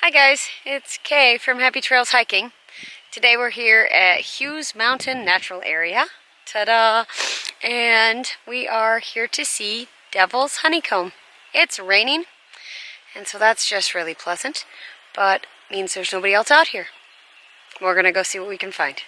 Hi guys, it's Kay from Happy Trails Hiking. Today we're here at Hughes Mountain Natural Area. Ta-da! And we are here to see Devil's Honeycomb. It's raining, and so that's just really pleasant, but means there's nobody else out here. We're gonna go see what we can find.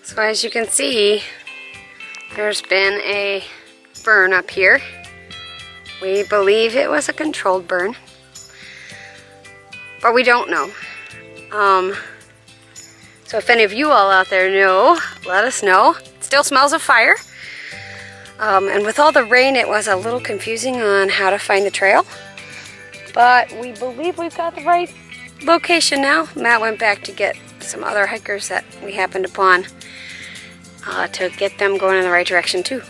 So as you can see, there's been a burn up here. We believe it was a controlled burn, but we don't know. So if any of you all out there know, let us know. It still smells of fire. And with all the rain, it was a little confusing on how to find the trail. But we believe we've got the right location now. Matt went back to get some other hikers that we happened upon to get them going in the right direction too.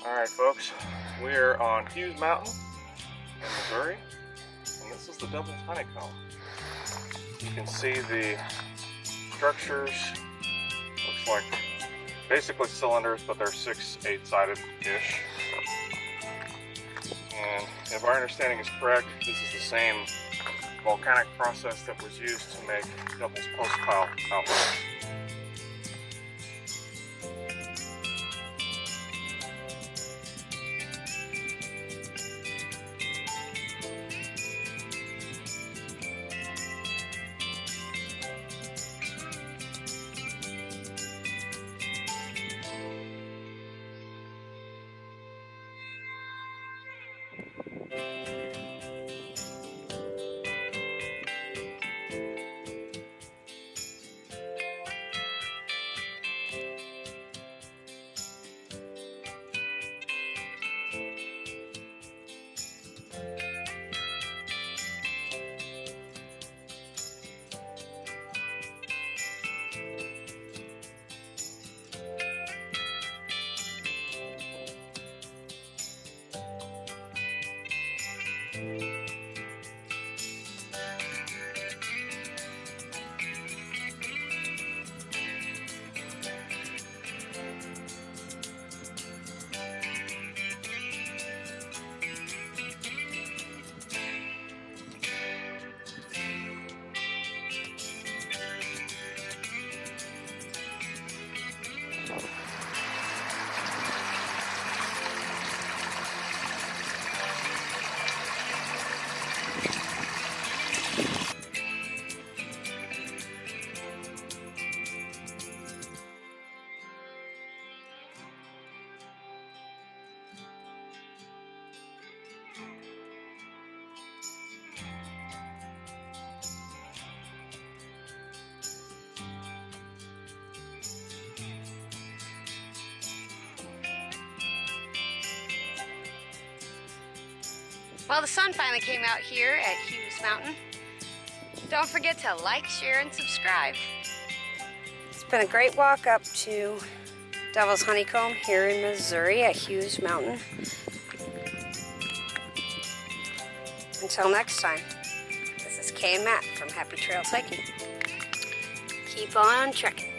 Alright folks, we're on Hughes Mountain in Missouri, and this is the Devil's Honeycomb. You can see the structures, looks like basically cylinders, but they're 6-8-sided-ish. And if our understanding is correct, this is the same volcanic process that was used to make Devil's Postpile outlet. Well, the sun finally came out here at Hughes Mountain. Don't forget to like, share, and subscribe. It's been a great walk up to Devil's Honeycomb here in Missouri at Hughes Mountain. Until next time, this is Kay and Matt from Happy Trails Hiking. Keep on trekking.